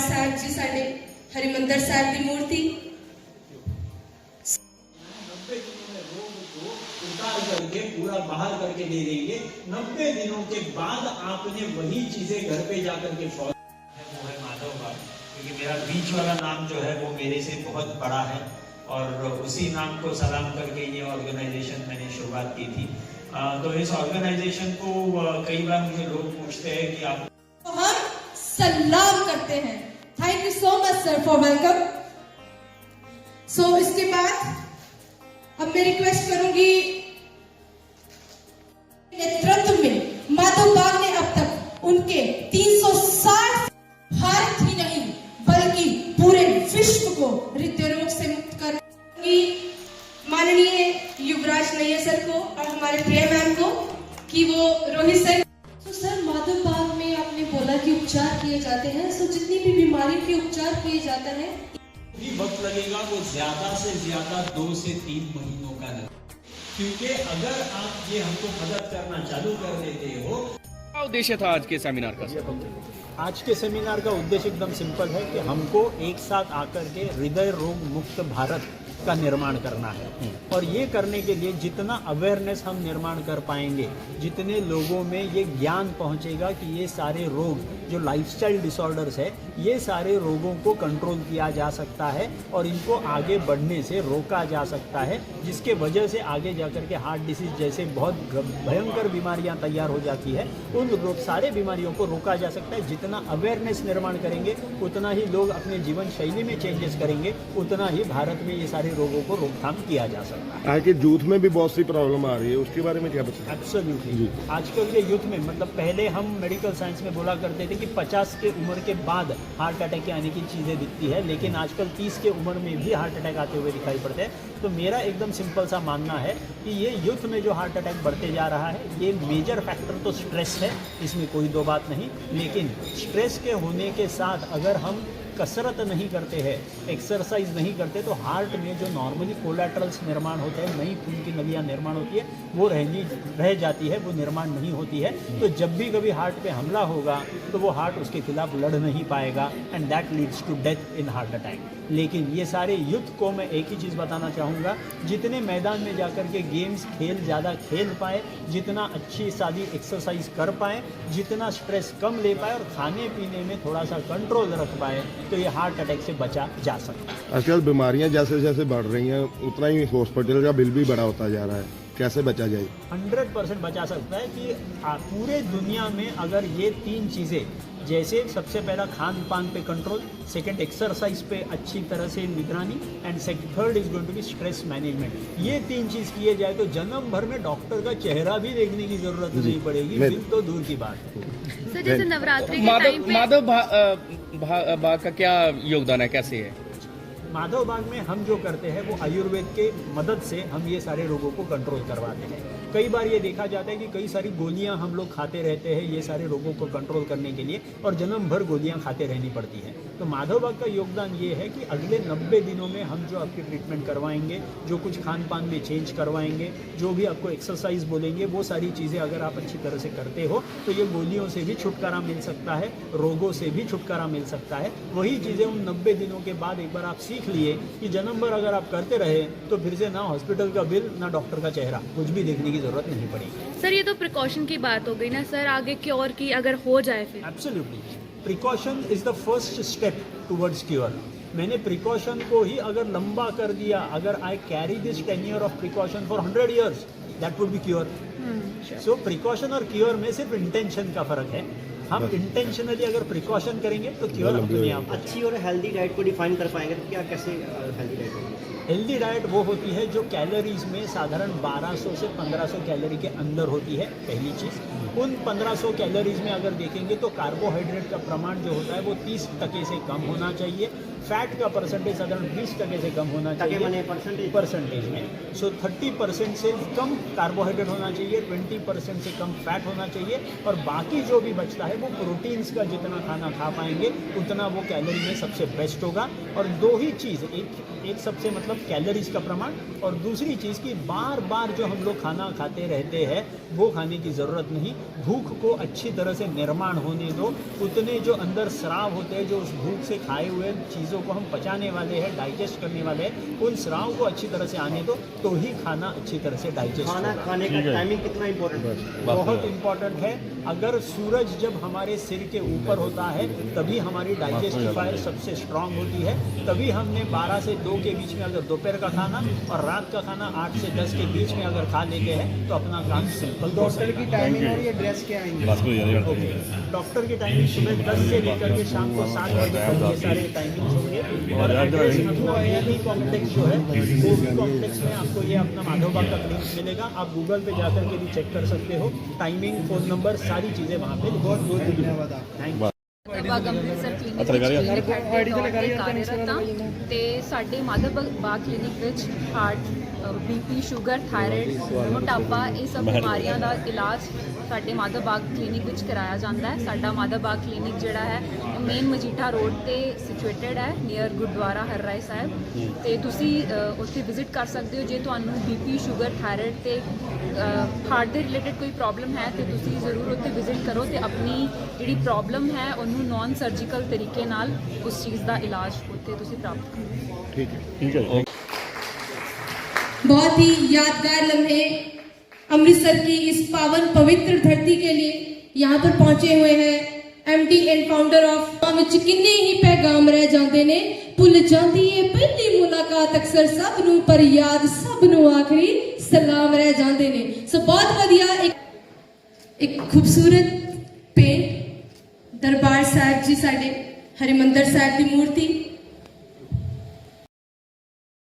ਸਾਹਿਬ ਜੀ ਸਾਡੇ हरिमंदर साहब की मूर्ति 90 दिनों में रोग को उतार करके पूरा बाहर करके दे देंगे। 90 दिनों के बाद आपने वही चीजें घर पे जाकर के फॉलो वो है माधव बाग, क्योंकि मेरा बीच वाला नाम जो है वो मेरे से बहुत बड़ा है और उसी नाम को सलाम करके ये ऑर्गेनाइजेशन मैंने शुरुआत की थी। तो इस ऑर्गेनाइजेशन को कई बार मुझे लोग पूछते हैं कि आप तो हम सलाम करते हैं। Thank you so much sir for welcome. So इसके बाद अब मैं रिक्वेस्ट करूंगी नेतृत्व में माधव बाग ने अब तक उनके 360 भारत ही नहीं बल्कि पूरे विश्व को हृदय रोग से मुक्त करेंगी। माननीय युवराज नैयर सर को और हमारे प्रिय मैम को कि वो रोहित सर। तो सर माधव बाग में आपने बोला कि उपचार किए जाते हैं, सो जितनी भी बीमारी के उपचार किए जाते हैं भी वक्त लगेगा वो ज्यादा से ज्यादा 2 से 3 महीनों का लगेगा, क्योंकि अगर आप ये हमको मदद करना चालू कर देते हो। क्या उद्देश्य था आज के सेमिनार का? आज के सेमिनार का उद्देश्य एकदम सिंपल है कि हमको एक साथ आकर के हृदय रोग मुक्त भारत का निर्माण करना है और ये करने के लिए जितना अवेयरनेस हम निर्माण कर पाएंगे, जितने लोगों में ये ज्ञान पहुंचेगा कि ये सारे रोग जो लाइफस्टाइल डिसऑर्डर्स है, ये सारे रोगों को कंट्रोल किया जा सकता है और इनको आगे बढ़ने से रोका जा सकता है, जिसके वजह से आगे जाकर के हार्ट डिसीज जैसे बहुत भयंकर बीमारियां तैयार हो जाती है, उन सारे बीमारियों को रोका जा सकता है। जितना अवेयरनेस निर्माण करेंगे उतना ही लोग अपने जीवन शैली में चेंजेस करेंगे, उतना ही भारत में ये सारे रोगों को रोकथाम किया जा सकता है। आज के यूथ में भी बहुत सी प्रॉब्लम आ रही है, उसके बारे में क्या बताएं? एब्सोल्युटली। आजकल के यूथ में मतलब पहले हम मेडिकल साइंस में बोला करते थे कि 50 के उम्र के बाद हार्ट अटैक के आने की चीज़ें दिखती है, लेकिन आजकल 30 के उम्र में भी हार्ट अटैक आते हुए दिखाई पड़ते हैं। तो मेरा एकदम सिंपल सा मानना है कि ये यूथ में जो हार्ट अटैक बढ़ते जा रहा है, ये मेजर फैक्टर तो स्ट्रेस है, इसमें कोई दो बात नहीं, लेकिन स्ट्रेस के होने के साथ अगर हम कसरत नहीं करते हैं, एक्सरसाइज नहीं करते, तो हार्ट में जो नॉर्मली कोलैटरल्स निर्माण होते हैं, नई खून की नलियाँ निर्माण होती है, वो रह जाती है, वो निर्माण नहीं होती है। तो जब भी कभी हार्ट पे हमला होगा तो वो हार्ट उसके खिलाफ लड़ नहीं पाएगा and that leads to death in heart attack. लेकिन ये सारे यूथ को मैं एक ही चीज़ बताना चाहूँगा, जितने मैदान में जाकर के गेम्स खेल ज़्यादा खेल पाए, जितना अच्छी सादी एक्सरसाइज कर पाए, जितना स्ट्रेस कम ले पाए और खाने पीने में थोड़ा सा कंट्रोल रख पाए, तो ये हार्ट अटैक से बचा जा सकता है। आजकल बीमारियां जैसे जैसे बढ़ रही हैं उतना ही हॉस्पिटल का बिल भी बड़ा होता जा रहा है, कैसे बचा जाए? 100% बचा सकता है कि पूरे दुनिया में अगर ये 3 चीज़ें, जैसे सबसे पहला खान पान पे कंट्रोल, सेकंड एक्सरसाइज पे अच्छी तरह से निगरानी and third is going to be stress management, ये 3 चीज़ किए जाए तो जन्म भर में डॉक्टर का चेहरा भी देखने की जरूरत नहीं पड़ेगी, बिल तो दूर की बात है। सर जैसे नवरात्रि के टाइम पे माधव बाग का क्या योगदान है, कैसे है? माधव बाग में हम जो करते हैं वो आयुर्वेद के मदद से हम ये सारे रोगों को कंट्रोल करवाते हैं। कई बार ये देखा जाता है कि कई सारी गोलियां हम लोग खाते रहते हैं ये सारे रोगों को कंट्रोल करने के लिए, और जन्म भर गोलियां खाते रहनी पड़ती हैं। तो माधव बाग का योगदान ये है कि अगले 90 दिनों में हम जो आपकी ट्रीटमेंट करवाएंगे, जो कुछ खान पान में चेंज करवाएंगे, जो भी आपको एक्सरसाइज बोलेंगे, वो सारी चीज़ें अगर आप अच्छी तरह से करते हो तो ये गोलियों से भी छुटकारा मिल सकता है, रोगों से भी छुटकारा मिल सकता है। वही चीज़ें उन 90 दिनों के बाद एक बार आप सीख लिए कि जन्म भर अगर आप करते रहे तो फिर से ना हॉस्पिटल का बिल ना डॉक्टर का चेहरा, कुछ भी देखने की जरूरत नहीं पड़ेगी। सर ये तो प्रिकॉशन की बात हो गई ना सर, आगे क्योर की अगर हो जाए फिर? Absolutely, precaution is the first step towards cure. मैंने प्रिकॉशन को ही अगर लंबा कर दिया, अगर I carry this tenure of precaution for 100 years, that would be cure. So precaution और क्योर में सिर्फ इंटेंशन का फर्क है। हम इंटेंशनली अगर प्रिकॉशन करेंगे तो क्योर अपने आप। अच्छी और हेल्दी डाइट को डिफाइन कर पाएंगे तो क्या, कैसे हेल्दी डाइट होगी? हेल्दी डाइट वो होती है जो कैलोरीज में साधारण 1200 से 1500 कैलोरी के अंदर होती है, पहली चीज़। उन 1500 कैलोरीज में अगर देखेंगे तो कार्बोहाइड्रेट का प्रमाण जो होता है वो 30% से कम होना चाहिए, फैट का परसेंटेज साधारण 20% से कम होना ताकि चाहिए माने परसेंटेज में। सो 30% से कम कार्बोहाइड्रेट होना चाहिए, 20% से कम फैट होना चाहिए, और बाकी जो भी बचता है वो प्रोटीन्स का जितना खाना खा पाएंगे उतना वो कैलोरी में सबसे बेस्ट होगा। और दो ही चीज़, एक सबसे मतलब कैलोरीज का प्रमाण, और दूसरी चीज़ कि बार बार जो हम लोग खाना खाते रहते हैं वो खाने की ज़रूरत नहीं। भूख को अच्छी तरह से निर्माण होने दो, उतने जो अंदर स्राव होते हैं, जो उस भूख से खाए हुए चीज़ों को हम पचाने वाले हैं, डाइजेस्ट करने वाले हैं, उन स्राव को अच्छी तरह से आने दो, तो ही खाना अच्छी तरह से डाइजेस्ट खाना होगा। खाने का टाइमिंग कितना इम्पोर्टेंट है? बहुत इम्पोर्टेंट है। अगर सूरज जब हमारे सिर के ऊपर होता है तभी हमारी डाइजेस्टिफायर सबसे स्ट्रांग होती है, तभी हमने 12 से 2 के बीच में अगर दोपहर का खाना और रात का खाना 8 से 10 के बीच में अगर खा लेते हैं तो अपना काम सिंपल। डॉक्टर की टाइमिंग और ये ड्रेस क्या आएंगे? डॉक्टर की टाइमिंग सुबह 10 से लेकर के शाम को 7 बजे तक ये सारे टाइमिंग्स होंगे। और एड्रेस अपना एबी कॉम्प्लेक्स जो है, एबी कॉम्प्लेक्स में आपको ये अपना माधव बाग का क्लिनिक मिलेगा। आप गूगल पे जाकर के भी चेक कर सकते हो, टाइमिंग, फ़ोन नंबर, सारी चीज़ें वहाँ पे। बहुत बहुत धन्यवाद आप। Thank you. Bagh Amritsar clinic कार्यरत ਹਾਂ ਤੇ ਸਾਡੇ ਮਾਧਵ ਬਾਗ ਕਲੀਨਿਕ ਵਿੱਚ ਹਾਰਟ, BP, ਸ਼ੂਗਰ, ਥਾਇਰਾਇਡ, ਮੋਟਾਪਾ, ਇਹ ਸਭ ਬਿਮਾਰੀਆਂ ਦਾ ਇਲਾਜ ਸਾਡੇ ਮਾਧਵ ਬਾਗ ਕਲੀਨਿਕ ਵਿੱਚ ਕਰਾਇਆ ਜਾਂਦਾ ਹੈ। ਸਾਡਾ ਮਾਧਵ ਬਾਗ ਕਲੀਨਿਕ ਜਿਹੜਾ ਹੈ ਮੇਨ ਮਜੀਠਾ ਰੋਡ ਤੇ ਸਿਚੁਏਟਡ ਹੈ, ਨੀਅਰ ਗੁਰਦੁਆਰਾ ਹਰਰਾਏ ਸਾਹਿਬ, ਤੇ ਤੁਸੀਂ ਉੱਥੇ ਵਿਜ਼ਿਟ ਕਰ ਸਕਦੇ ਹੋ। ਜੇ ਤੁਹਾਨੂੰ BP, ਸ਼ੂਗਰ, ਥਾਇਰਾਇਡ ਤੇ ਹਾਰਟ ਦੇ ਰਿਲੇਟਡ ਕੋਈ ਪ੍ਰੋਬਲਮ ਹੈ ਤੇ ਤੁਸੀਂ ਜ਼ਰੂਰ ਉੱਥੇ ਵਿਜ਼ਿਟ ਕਰੋ ਤੇ ਆਪਣੀ ਜਿਹੜੀ ਪ੍ਰੋਬਲਮ ਹੈ ਉਹਨੂੰ ਨॉन सर्जिकल तरीके नाल उस चीज़ का इलाज होते तुसी प्राप्त करो। ठीक है। बहुत ही यादगार लम्हे अमृतसर की इस पावन पवित्र धरती के लिए यहाँ पर पहुंचे हुए हैं MD and founder of which किन्ने ही पैगाम रह जाते ने, भुल जाती है पहली मुलाकात अक्सर सब नू, पर याद सब नू आखिरी सलाम रह जाते ने। सो बहुत वधिया एक खूबसूरत पेंट दरबार साहिब जी साडे हरिमंदर साहिब की मूर्ति